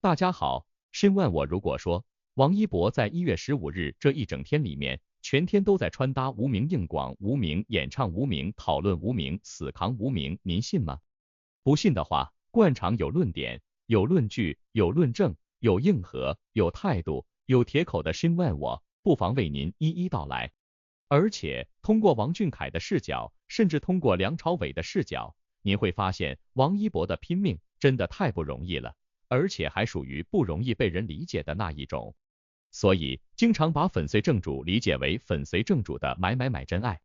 大家好，申万我如果说王一博在1月15日这一整天里面，全天都在穿搭无名硬广无名演唱无名讨论无名死扛无名，您信吗？不信的话，惯常有论点，有论据，有论证，有硬核，有态度，有铁口的申万我，不妨为您一一道来。而且通过王俊凯的视角，甚至通过梁朝伟的视角，您会发现王一博的拼命真的太不容易了，而且还属于不容易被人理解的那一种。所以经常把粉碎正主理解为粉碎正主的买真爱，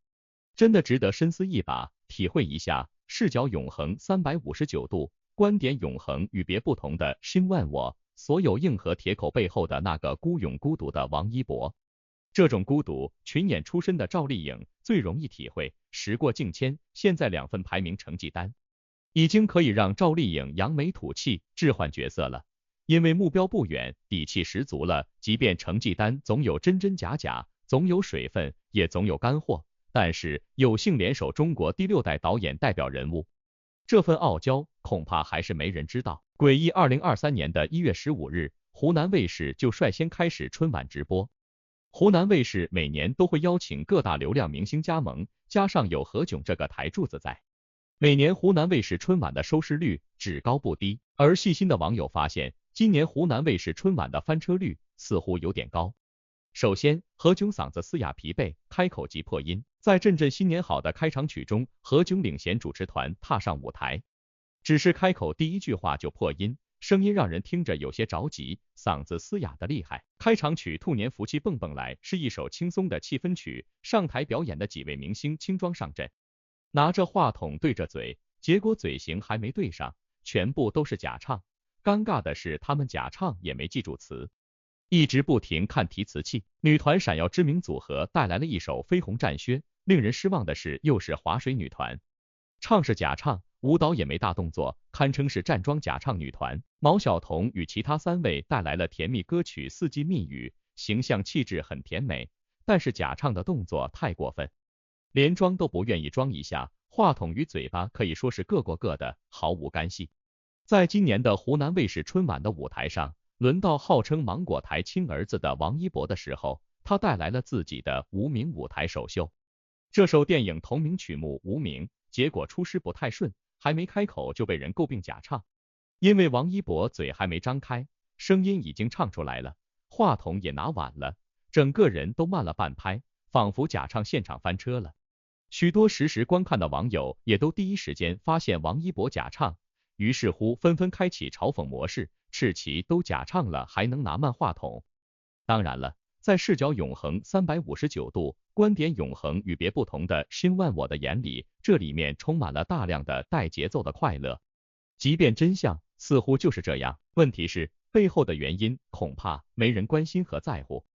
真的值得深思一把，体会一下视角永恒359度，观点永恒与别不同的申万我，所有硬核铁口背后的那个孤勇孤独的王一博。这种孤独，群演出身的赵丽颖最容易体会，时过境迁，现在2份排名成绩单已经可以让赵丽颖扬眉吐气，置换角色了。因为目标不远，底气十足了，即便成绩单总有真假，总有水分，也总有干货，但是有幸联手中国第6代导演代表人物，这份傲娇恐怕还是没人知道。诡异2023年的1月15日，湖南卫视就率先开始春晚直播。湖南卫视每年都会邀请各大流量明星加盟，加上有何炅这个台柱子在，每年湖南卫视春晚的收视率只高不低。而细心的网友发现，今年湖南卫视春晚的翻车率似乎有点高。首先，何炅嗓子嘶哑疲惫，开口即破音。在阵阵新年好的开场曲中，何炅领衔主持团踏上舞台，只是开口第一句话就破音，声音让人听着有些着急，嗓子嘶哑的厉害。开场曲兔年福气蹦蹦来是一首轻松的气氛曲，上台表演的几位明星轻装上阵，拿着话筒对着嘴，结果嘴型还没对上，全部都是假唱。尴尬的是他们假唱也没记住词，一直不停看提词器。女团闪耀知名组合带来了一首绯红战靴，令人失望的是又是划水女团，唱是假唱，舞蹈也没大动作，堪称是站桩假唱女团。毛晓彤与其他3位带来了甜蜜歌曲四季蜜语，形象气质很甜美，但是假唱的动作太过分，连装都不愿意装一下，话筒与嘴巴可以说是各过各的，毫无干系。在今年的湖南卫视春晚的舞台上，轮到号称芒果台亲儿子的王一博的时候，他带来了自己的无名舞台首秀。这首电影同名曲目《无名》，结果出师不太顺，还没开口就被人诟病假唱。因为王一博嘴还没张开，声音已经唱出来了，话筒也拿晚了，整个人都慢了半拍，仿佛假唱现场翻车了。许多实时观看的网友也都第一时间发现王一博假唱，于是乎纷纷开启嘲讽模式，斥其都假唱了还能拿慢话筒。当然了，在视角永恒359度，观点永恒与别不同的申万我的眼里，这里面充满了大量的带节奏的快乐。即便真相似乎就是这样，问题是背后的原因恐怕没人关心和在乎。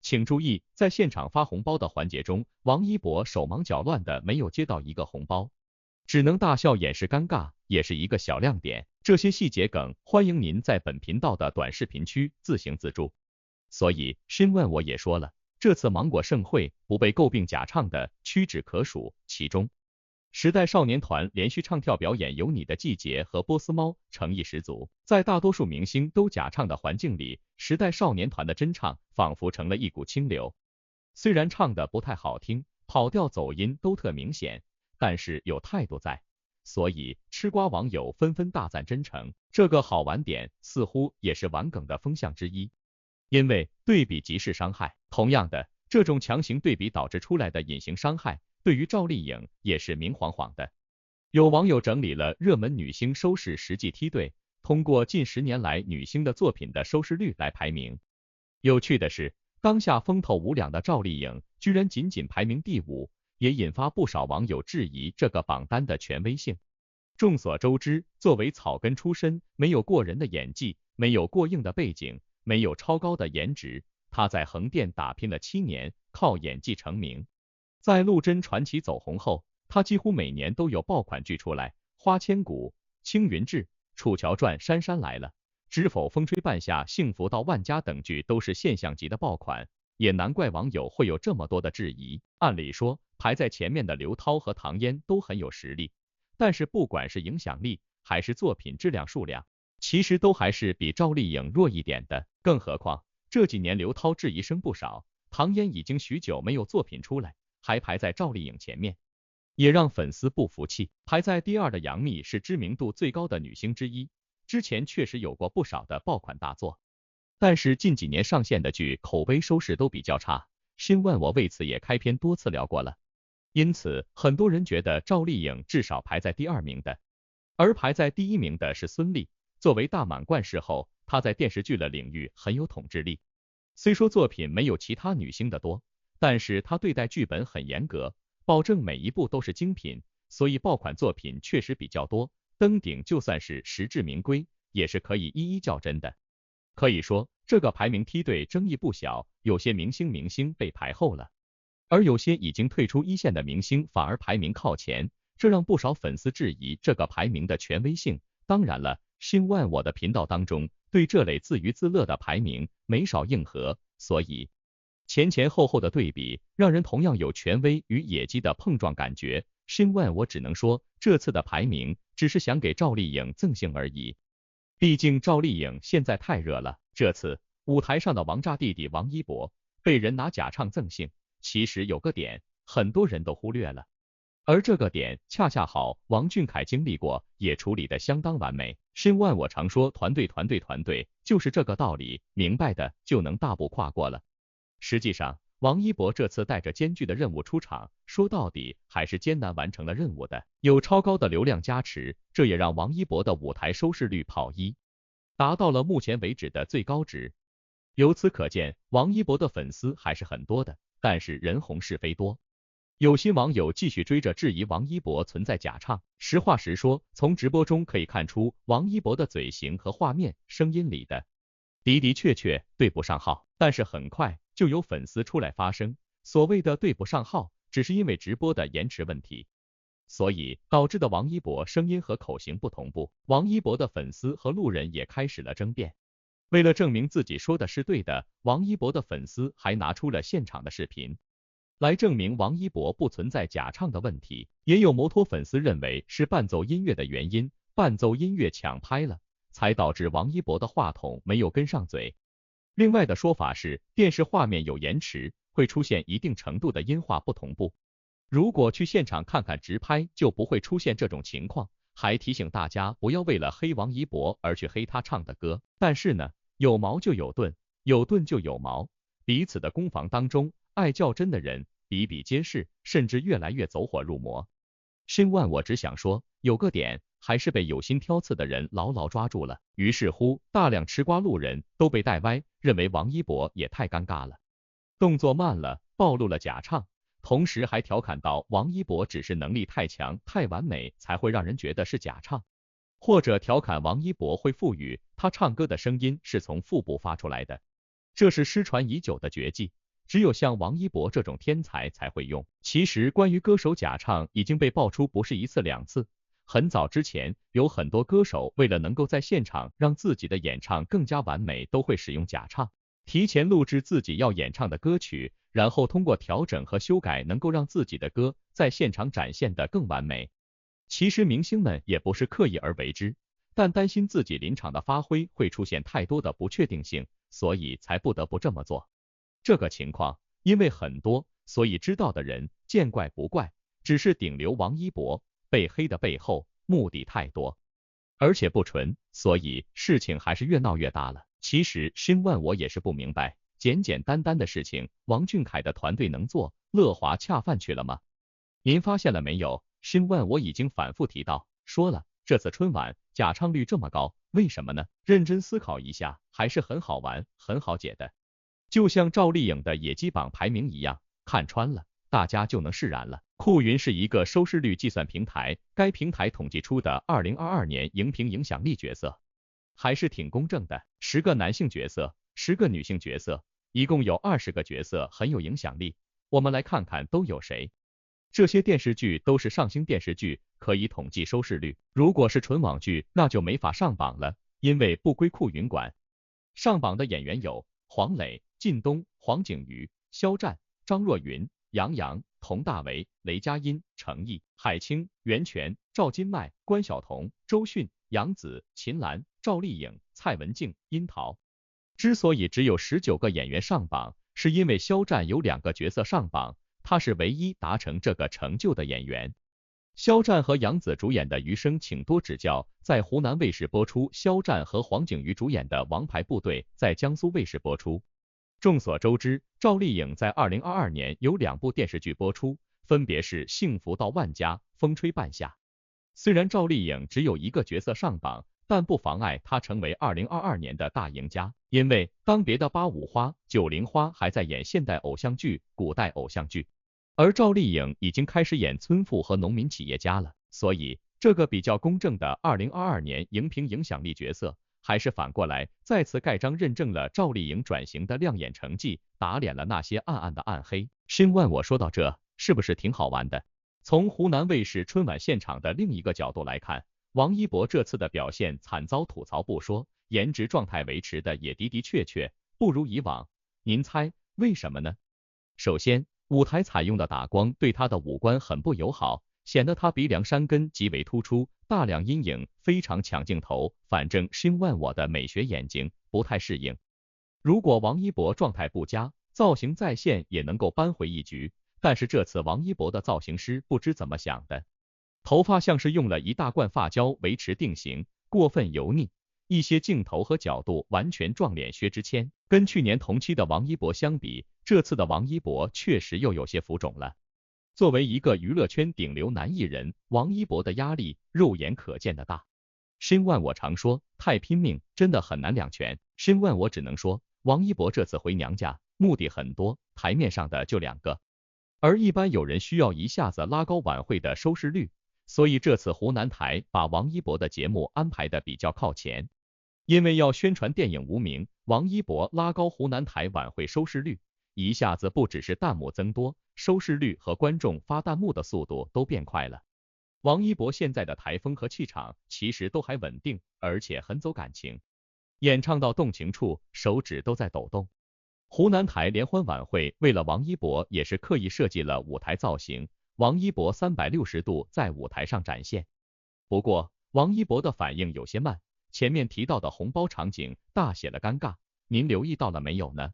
请注意，在现场发红包的环节中，王一博手忙脚乱的没有接到一个红包，只能大笑掩饰尴尬，也是一个小亮点。这些细节梗，欢迎您在本频道的短视频区自行自助。所以申万我也说了，这次芒果盛会不被诟病假唱的屈指可数，其中时代少年团连续唱跳表演《有你的季节》和波斯猫诚意十足，在大多数明星都假唱的环境里，时代少年团的真唱仿佛成了一股清流。虽然唱的不太好听，跑调走音都特明显，但是有态度在，所以吃瓜网友纷纷大赞真诚。这个好玩点似乎也是玩梗的风向之一，因为对比即是伤害。同样的，这种强行对比导致出来的隐形伤害，对于赵丽颖也是明晃晃的。有网友整理了热门女星收视实际梯队，通过近10年来女星的作品的收视率来排名。有趣的是，当下风头无两的赵丽颖居然仅排名第5，也引发不少网友质疑这个榜单的权威性。众所周知，作为草根出身，没有过人的演技，没有过硬的背景，没有超高的颜值，她在横店打拼了7年，靠演技成名。在陆贞传奇走红后，她几乎每年都有爆款剧出来，花千骨、青云志、楚乔传、姗姗来了、知否风吹半夏、幸福到万家等剧都是现象级的爆款，也难怪网友会有这么多的质疑。按理说，排在前面的刘涛和唐嫣都很有实力，但是不管是影响力还是作品质量数量，其实都还是比赵丽颖弱一点的。更何况这几年刘涛质疑声不少，唐嫣已经许久没有作品出来，还排在赵丽颖前面，也让粉丝不服气。排在第二的杨幂是知名度最高的女星之一，之前确实有过不少的爆款大作，但是近几年上线的剧口碑收视都比较差。新万我为此也开篇多次聊过了，因此很多人觉得赵丽颖至少排在第二名的，而排在第一名的是孙俪。作为大满贯视后，她在电视剧的领域很有统治力。虽说作品没有其他女星的多，但是她对待剧本很严格，保证每一部都是精品，所以爆款作品确实比较多。登顶就算是实至名归，也是可以一一较真的。可以说这个排名梯队争议不小，有些明星被排后了，而有些已经退出一线的明星反而排名靠前，这让不少粉丝质疑这个排名的权威性。当然了，新万我的频道当中对这类自娱自乐的排名没少硬核，所以前后的对比让人同样有权威与野鸡的碰撞感觉。新万我只能说这次的排名只是想给赵丽颖赠兴而已，毕竟赵丽颖现在太热了。这次舞台上的王炸弟弟王一博被人拿假唱赠兴，其实有个点很多人都忽略了，而这个点恰恰好王俊凯经历过，也处理得相当完美。新万我常说团队就是这个道理，明白的就能大步跨过了。实际上王一博这次带着艰巨的任务出场，说到底还是艰难完成了任务的，有超高的流量加持，这也让王一博的舞台收视率跑1，达到了目前为止的最高值。由此可见，王一博的粉丝还是很多的，但是人红是非多。有些网友继续追着质疑王一博存在假唱，实话实说，从直播中可以看出王一博的嘴型和画面、声音里的的确对不上号。但是很快就有粉丝出来发声，所谓的对不上号，只是因为直播的延迟问题，所以导致的王一博声音和口型不同步。王一博的粉丝和路人也开始了争辩。为了证明自己说的是对的，王一博的粉丝还拿出了现场的视频来证明王一博不存在假唱的问题。也有摩托粉丝认为是伴奏音乐的原因，伴奏音乐抢拍了，才导致王一博的话筒没有跟上嘴。另外的说法是电视画面有延迟，会出现一定程度的音画不同步，如果去现场看看直拍就不会出现这种情况。还提醒大家不要为了黑王一博而去黑他唱的歌。但是呢，有矛就有盾，有盾就有矛，彼此的攻防当中，爱较真的人比比皆是，甚至越来越走火入魔。新万我只想说，有个点还是被有心挑刺的人牢牢抓住了，于是乎大量吃瓜路人都被带歪，认为王一博也太尴尬了，动作慢了，暴露了假唱，同时还调侃到王一博只是能力太强太完美才会让人觉得是假唱，或者调侃王一博会腹语，他唱歌的声音是从腹部发出来的，这是失传已久的绝技，只有像王一博这种天才才会用。其实关于歌手假唱已经被爆出不是一次两次，很早之前有很多歌手为了能够在现场让自己的演唱更加完美，都会使用假唱，提前录制自己要演唱的歌曲，然后通过调整和修改能够让自己的歌在现场展现得更完美。其实明星们也不是刻意而为之，但担心自己临场的发挥会出现太多的不确定性，所以才不得不这么做。这个情况因为很多，所以知道的人见怪不怪，只是顶流王一博被黑的背后目的太多，而且不纯，所以事情还是越闹越大了。其实新万我也是不明白，简单的事情王俊凯的团队能做，乐华恰饭去了吗？您发现了没有？新万我已经反复提到，说了，这次春晚假唱率这么高，为什么呢？认真思考一下，还是很好玩，很好解的。就像赵丽颖的野鸡榜排名一样，看穿了，大家就能释然了。酷云是一个收视率计算平台，该平台统计出的2022年荧屏影响力角色还是挺公正的，10个男性角色，10个女性角色，一共有20个角色很有影响力。我们来看看都有谁。这些电视剧都是上星电视剧，可以统计收视率。如果是纯网剧，那就没法上榜了，因为不归酷云管。上榜的演员有黄磊、靳东、黄景瑜、肖战、张若昀、杨洋、佟大为、雷佳音、程毅、海清、袁泉、赵今麦、关晓彤、周迅、杨紫、秦岚、赵丽颖、蔡文静、殷桃。之所以只有19个演员上榜，是因为肖战有2个角色上榜，他是唯一达成这个成就的演员。肖战和杨紫主演的《余生，请多指教》在湖南卫视播出，肖战和黄景瑜主演的《王牌部队》在江苏卫视播出。众所周知，赵丽颖在2022年有2部电视剧播出，分别是《幸福到万家》《风吹半夏》。虽然赵丽颖只有1个角色上榜，但不妨碍她成为2022年的大赢家，因为当别的85花、90花还在演现代偶像剧、古代偶像剧，而赵丽颖已经开始演村妇和农民企业家了，所以这个比较公正的2022年荧屏影响力角色，还是反过来再次盖章认证了赵丽颖转型的亮眼成绩，打脸了那些暗暗的暗黑。申万，我说到这，是不是挺好玩的？从湖南卫视春晚现场的另一个角度来看，王一博这次的表现惨遭吐槽不说，颜值状态维持的也的确不如以往。您猜为什么呢？首先，舞台采用的打光对他的五官很不友好，显得他鼻梁山根极为突出，大量阴影，非常抢镜头，反正申万我的美学眼睛不太适应。如果王一博状态不佳，造型在线也能够扳回一局，但是这次王一博的造型师不知怎么想的，头发像是用了一大罐发胶维持定型，过分油腻，一些镜头和角度完全撞脸薛之谦。跟去年同期的王一博相比，这次的王一博确实又有些浮肿了。作为一个娱乐圈顶流男艺人，王一博的压力肉眼可见的大。申万我常说，太拼命真的很难两全。申万我只能说，王一博这次回娘家目的很多，台面上的就2个。而一般有人需要一下子拉高晚会的收视率，所以这次湖南台把王一博的节目安排的比较靠前。因为要宣传电影《无名》，王一博拉高湖南台晚会收视率，一下子不只是弹幕增多，收视率和观众发弹幕的速度都变快了。王一博现在的台风和气场其实都还稳定，而且很走感情，演唱到动情处，手指都在抖动。湖南台联欢晚会为了王一博也是刻意设计了舞台造型，王一博360度在舞台上展现。不过，王一博的反应有些慢，前面提到的红包场景大写了尴尬，您留意到了没有呢？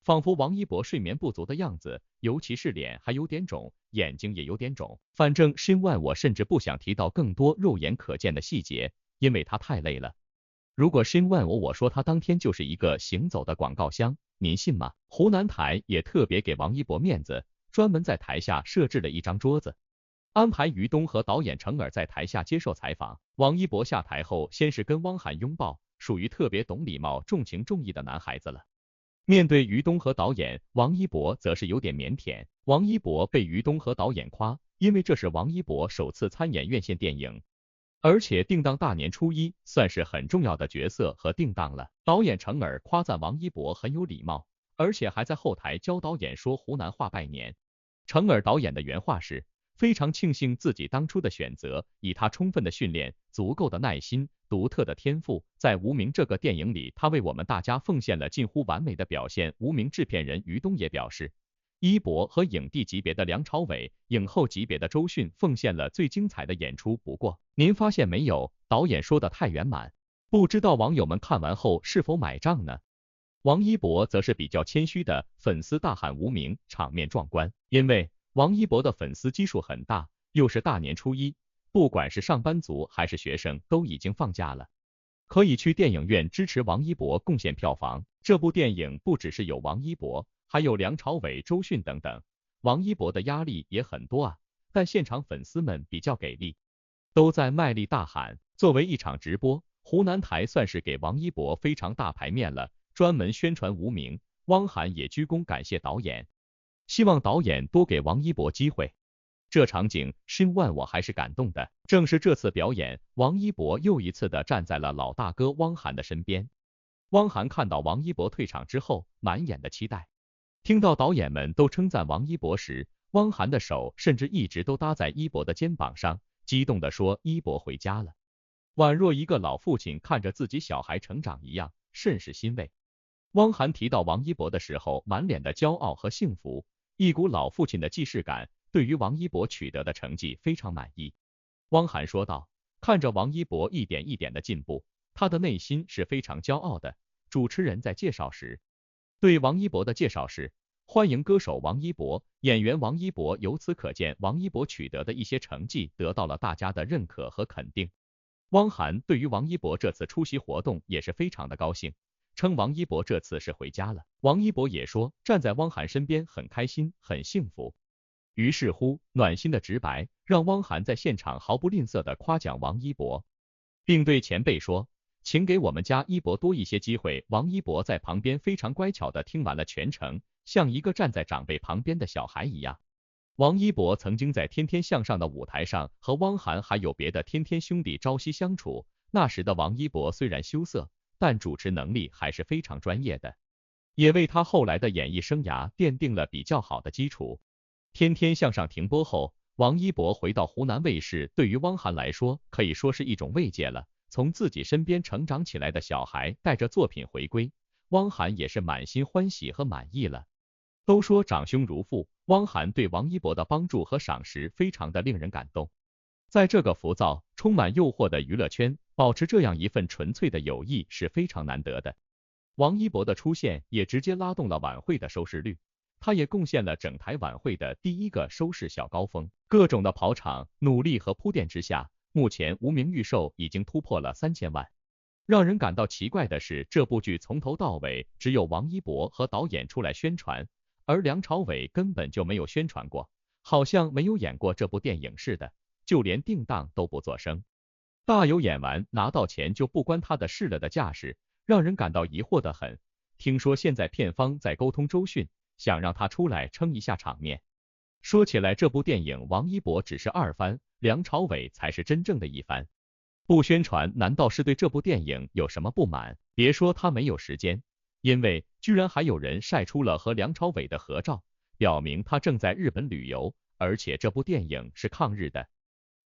仿佛王一博睡眠不足的样子，尤其是脸还有点肿，眼睛也有点肿。反正申万我甚至不想提到更多肉眼可见的细节，因为他太累了。如果申万我说他当天就是一个行走的广告箱，您信吗？湖南台也特别给王一博面子，专门在台下设置了一张桌子，安排于东和导演程耳在台下接受采访。王一博下台后，先是跟汪涵拥抱，属于特别懂礼貌、重情重义的男孩子了。面对于东和导演，王一博则是有点腼腆。王一博被于东和导演夸，因为这是王一博首次参演院线电影，而且定档大年初一，算是很重要的角色和定档了。导演程耳夸赞王一博很有礼貌，而且还在后台教导演说湖南话拜年。程耳导演的原话是，非常庆幸自己当初的选择，以他充分的训练、足够的耐心、独特的天赋，在《无名》这个电影里，他为我们大家奉献了近乎完美的表现。无名制片人于东也表示，一博和影帝级别的梁朝伟、影后级别的周迅奉献了最精彩的演出。不过，您发现没有，导演说的太圆满，不知道网友们看完后是否买账呢？王一博则是比较谦虚的，粉丝大喊无名，场面壮观。因为王一博的粉丝基数很大，又是大年初一，不管是上班族还是学生都已经放假了，可以去电影院支持王一博贡献票房。这部电影不只是有王一博，还有梁朝伟、周迅等等，王一博的压力也很多啊，但现场粉丝们比较给力，都在卖力大喊。作为一场直播，湖南台算是给王一博非常大牌面了，专门宣传无名。汪涵也鞠躬感谢导演，希望导演多给王一博机会。这场景申万我还是感动的，正是这次表演，王一博又一次的站在了老大哥汪涵的身边。汪涵看到王一博退场之后，满眼的期待。听到导演们都称赞王一博时，汪涵的手甚至一直都搭在一博的肩膀上，激动地说一博回家了，宛若一个老父亲看着自己小孩成长一样，甚是欣慰。汪涵提到王一博的时候，满脸的骄傲和幸福，一股老父亲的既视感，对于王一博取得的成绩非常满意。汪涵说道，看着王一博一点一点的进步，他的内心是非常骄傲的。主持人在介绍时，对王一博的介绍是：欢迎歌手王一博，演员王一博。由此可见，王一博取得的一些成绩得到了大家的认可和肯定。汪涵对于王一博这次出席活动也是非常的高兴，称王一博这次是回家了。王一博也说站在汪涵身边很开心，很幸福。于是乎，暖心的直白让汪涵在现场毫不吝啬的夸奖王一博，并对前辈说：请给我们家一博多一些机会。王一博在旁边非常乖巧的听完了全程，像一个站在长辈旁边的小孩一样。王一博曾经在天天向上的舞台上和汪涵还有别的天天兄弟朝夕相处，那时的王一博虽然羞涩，但主持能力还是非常专业的，也为他后来的演艺生涯奠定了比较好的基础。天天向上停播后，王一博回到湖南卫视，对于汪涵来说可以说是一种慰藉了。从自己身边成长起来的小孩带着作品回归，汪涵也是满心欢喜和满意了。都说长兄如父，汪涵对王一博的帮助和赏识非常的令人感动。在这个浮躁、充满诱惑的娱乐圈，保持这样一份纯粹的友谊是非常难得的。王一博的出现也直接拉动了晚会的收视率，他也贡献了整台晚会的第一个收视小高峰。各种的跑场、努力和铺垫之下，目前无名预售已经突破了3000万。让人感到奇怪的是，这部剧从头到尾只有王一博和导演出来宣传，而梁朝伟根本就没有宣传过，好像没有演过这部电影似的，就连定档都不作声。大有演完拿到钱就不关他的事了的架势，让人感到疑惑的很。听说现在片方在沟通周迅，想让他出来撑一下场面。说起来，这部电影王一博只是二番，梁朝伟才是真正的一番。不宣传难道是对这部电影有什么不满？别说他没有时间，因为居然还有人晒出了和梁朝伟的合照，表明他正在日本旅游，而且这部电影是抗日的。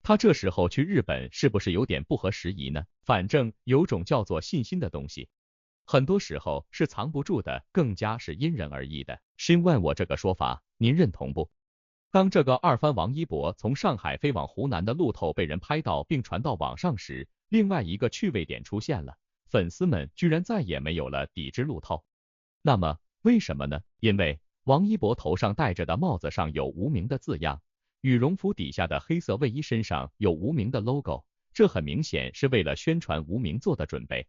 他这时候去日本是不是有点不合时宜呢？反正有种叫做信心的东西，很多时候是藏不住的，更加是因人而异的。xin问我这个说法，您认同不？当这个二番王一博从上海飞往湖南的路透被人拍到并传到网上时，另外一个趣味点出现了，粉丝们居然再也没有了抵制路透。那么为什么呢？因为王一博头上戴着的帽子上有无名的字样，羽绒服底下的黑色卫衣身上有无名的 logo， 这很明显是为了宣传无名做的准备。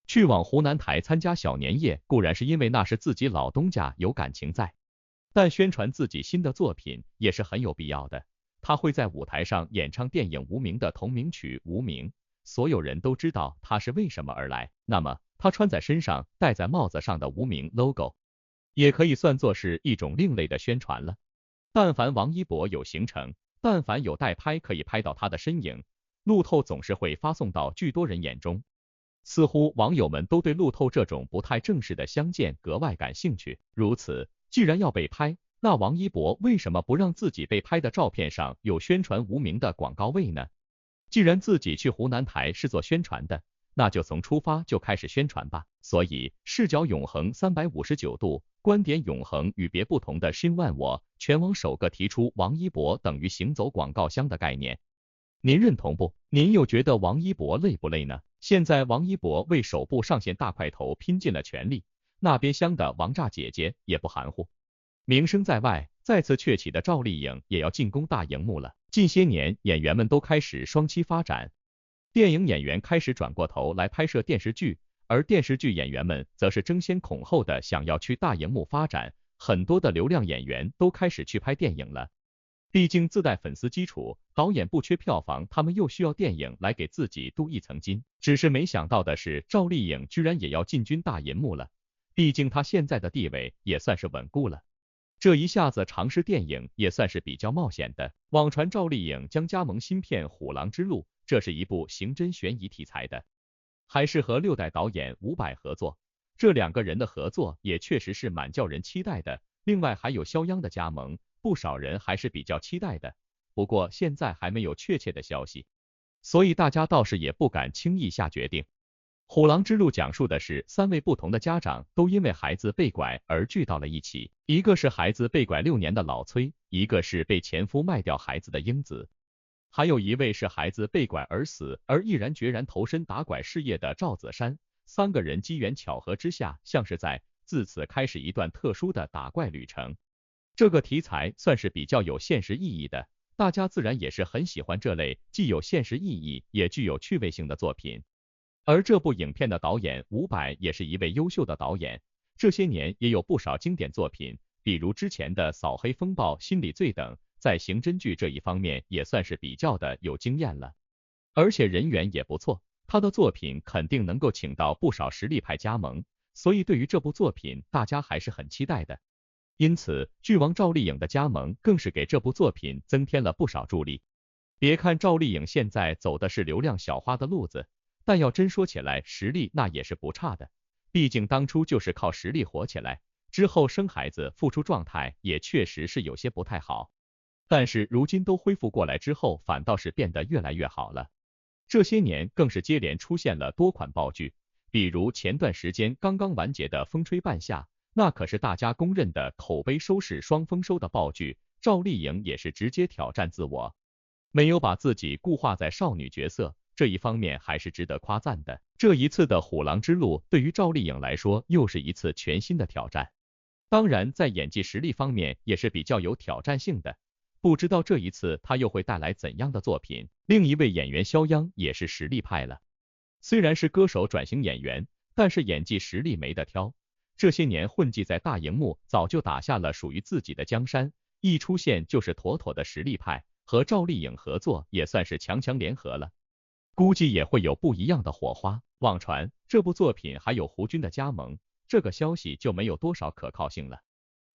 去往湖南台参加小年夜固然是因为那是自己老东家有感情在，但宣传自己新的作品也是很有必要的。他会在舞台上演唱电影《无名》的同名曲《无名》，所有人都知道他是为什么而来。那么他穿在身上戴在帽子上的无名 logo， 也可以算作是一种另类的宣传了。但凡王一博有行程，但凡有代拍可以拍到他的身影，路透总是会发送到巨多人眼中。似乎网友们都对路透这种不太正式的相见格外感兴趣。如此，既然要被拍，那王一博为什么不让自己被拍的照片上有宣传无名的广告位呢？既然自己去湖南台是做宣传的，那就从出发就开始宣传吧。所以视角永恒359度，观点永恒与别不同的xin问我，全网首个提出王一博等于行走广告箱的概念。您认同不？您又觉得王一博累不累呢？现在王一博为首部上线大块头拼尽了全力，那边厢的王炸姐姐也不含糊。名声在外，再次鹊起的赵丽颖也要进攻大荧幕了。近些年演员们都开始双栖发展，电影演员开始转过头来拍摄电视剧，而电视剧演员们则是争先恐后的想要去大荧幕发展，很多的流量演员都开始去拍电影了。毕竟自带粉丝基础，导演不缺票房，他们又需要电影来给自己镀一层金。只是没想到的是，赵丽颖居然也要进军大银幕了，毕竟她现在的地位也算是稳固了。这一下子尝试电影也算是比较冒险的。网传赵丽颖将加盟新片《虎狼之路》，这是一部刑侦悬疑题材的，还是和6代导演伍佰合作，这2个人的合作也确实是蛮叫人期待的。另外还有肖央的加盟，不少人还是比较期待的，不过现在还没有确切的消息，所以大家倒是也不敢轻易下决定。虎狼之路讲述的是3位不同的家长都因为孩子被拐而聚到了一起，一个是孩子被拐6年的老崔，一个是被前夫卖掉孩子的英子，还有一位是孩子被拐而死，而毅然决然投身打拐事业的赵子山。3个人机缘巧合之下，像是自此开始一段特殊的打怪旅程。这个题材算是比较有现实意义的，大家自然也是很喜欢这类既有现实意义也具有趣味性的作品。而这部影片的导演伍佰也是一位优秀的导演，这些年也有不少经典作品，比如之前的《扫黑风暴》《心理罪》等，在刑侦剧这一方面也算是比较的有经验了，而且人缘也不错，他的作品肯定能够请到不少实力派加盟，所以对于这部作品大家还是很期待的。因此剧王赵丽颖的加盟更是给这部作品增添了不少助力。别看赵丽颖现在走的是流量小花的路子，但要真说起来实力那也是不差的，毕竟当初就是靠实力火起来，之后生孩子复出状态也确实是有些不太好，但是如今都恢复过来之后，反倒是变得越来越好了。这些年更是接连出现了多款爆剧，比如前段时间刚刚完结的《风吹半夏》，那可是大家公认的口碑收视双丰收的爆剧，赵丽颖也是直接挑战自我，没有把自己固化在少女角色，这一方面还是值得夸赞的。这一次的虎狼之路对于赵丽颖来说又是一次全新的挑战，当然在演技实力方面也是比较有挑战性的，不知道这一次她又会带来怎样的作品。另一位演员肖央也是实力派了，虽然是歌手转型演员，但是演技实力没得挑，这些年混迹在大荧幕，早就打下了属于自己的江山，一出现就是妥妥的实力派，和赵丽颖合作也算是强强联合了，估计也会有不一样的火花。网传这部作品还有胡军的加盟，这个消息就没有多少可靠性了。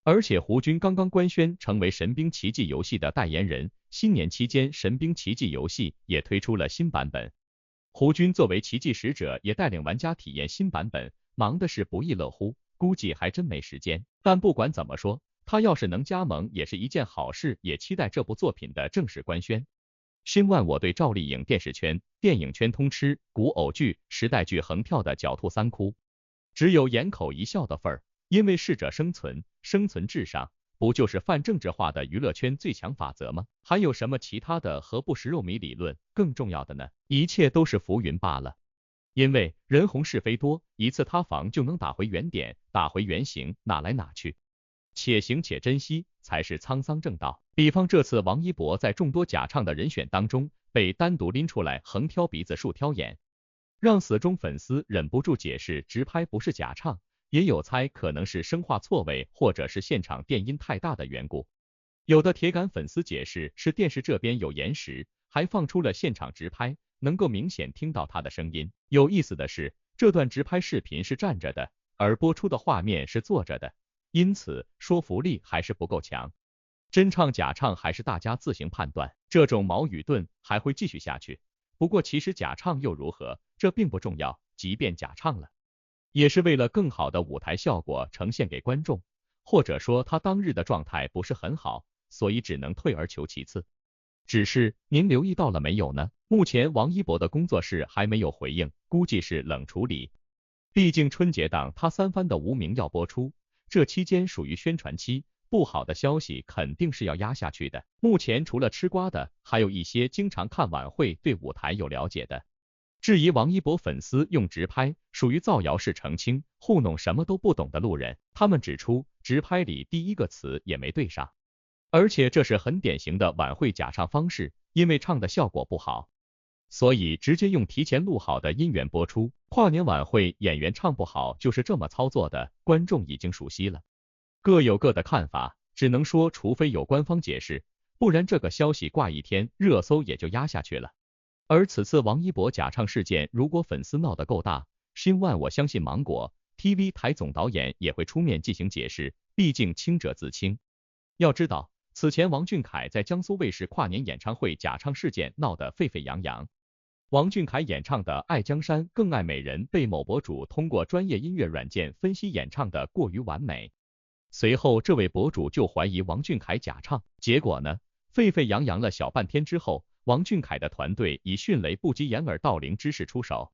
而且胡军刚刚官宣成为神兵奇迹游戏的代言人，新年期间神兵奇迹游戏也推出了新版本，胡军作为奇迹使者也带领玩家体验新版本，忙的是不亦乐乎，估计还真没时间。但不管怎么说，他要是能加盟也是一件好事，也期待这部作品的正式官宣。新万我对赵丽颖电视圈、电影圈通吃，古偶剧、时代剧横跳的狡兔3窟，只有掩口一笑的份儿。因为适者生存，生存至上，不就是泛政治化的娱乐圈最强法则吗？还有什么其他的何不食肉糜理论？更重要的呢，一切都是浮云罢了。因为人红是非多，一次塌房就能打回原点，打回原形，哪来哪去？且行且珍惜，才是沧桑正道。比方这次王一博在众多假唱的人选当中，被单独拎出来横挑鼻子竖挑眼，让死忠粉丝忍不住解释直拍不是假唱，也有猜可能是声画错位，或者是现场电音太大的缘故。有的铁杆粉丝解释是电视这边有延时，还放出了现场直拍，能够明显听到他的声音。有意思的是，这段直拍视频是站着的，而播出的画面是坐着的，因此说服力还是不够强。真唱假唱还是大家自行判断，这种矛与盾还会继续下去。不过其实假唱又如何，这并不重要，即便假唱了，也是为了更好的舞台效果呈现给观众，或者说他当日的状态不是很好，所以只能退而求其次。只是您留意到了没有呢？目前王一博的工作室还没有回应，估计是冷处理。毕竟春节档他3番的无名要播出，这期间属于宣传期，不好的消息肯定是要压下去的。目前除了吃瓜的，还有一些经常看晚会对舞台有了解的，质疑王一博粉丝用直拍属于造谣式澄清，糊弄什么都不懂的路人。他们指出直拍里第一个词也没对上，而且这是很典型的晚会假唱方式，因为唱的效果不好，所以直接用提前录好的音源播出。跨年晚会演员唱不好就是这么操作的，观众已经熟悉了。各有各的看法，只能说除非有官方解释，不然这个消息挂一天，热搜也就压下去了。而此次王一博假唱事件，如果粉丝闹得够大，新万我相信芒果 TV 台总导演也会出面进行解释，毕竟清者自清。要知道，此前王俊凯在江苏卫视跨年演唱会假唱事件闹得沸沸扬扬，王俊凯演唱的《爱江山更爱美人》被某博主通过专业音乐软件分析演唱的过于完美，随后这位博主就怀疑王俊凯假唱，结果呢，沸沸扬扬了小半天之后，王俊凯的团队以迅雷不及掩耳盗铃之势出手，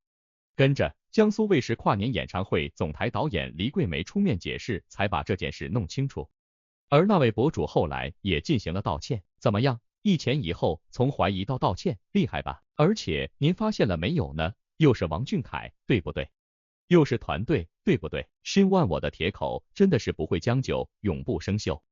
跟着江苏卫视跨年演唱会总台导演黎桂梅出面解释，才把这件事弄清楚。而那位博主后来也进行了道歉，怎么样？一前一后，从怀疑到道歉，厉害吧？而且您发现了没有呢？又是王俊凯，对不对？又是团队，对不对？10万我的铁口真的是不会将就，永不生锈。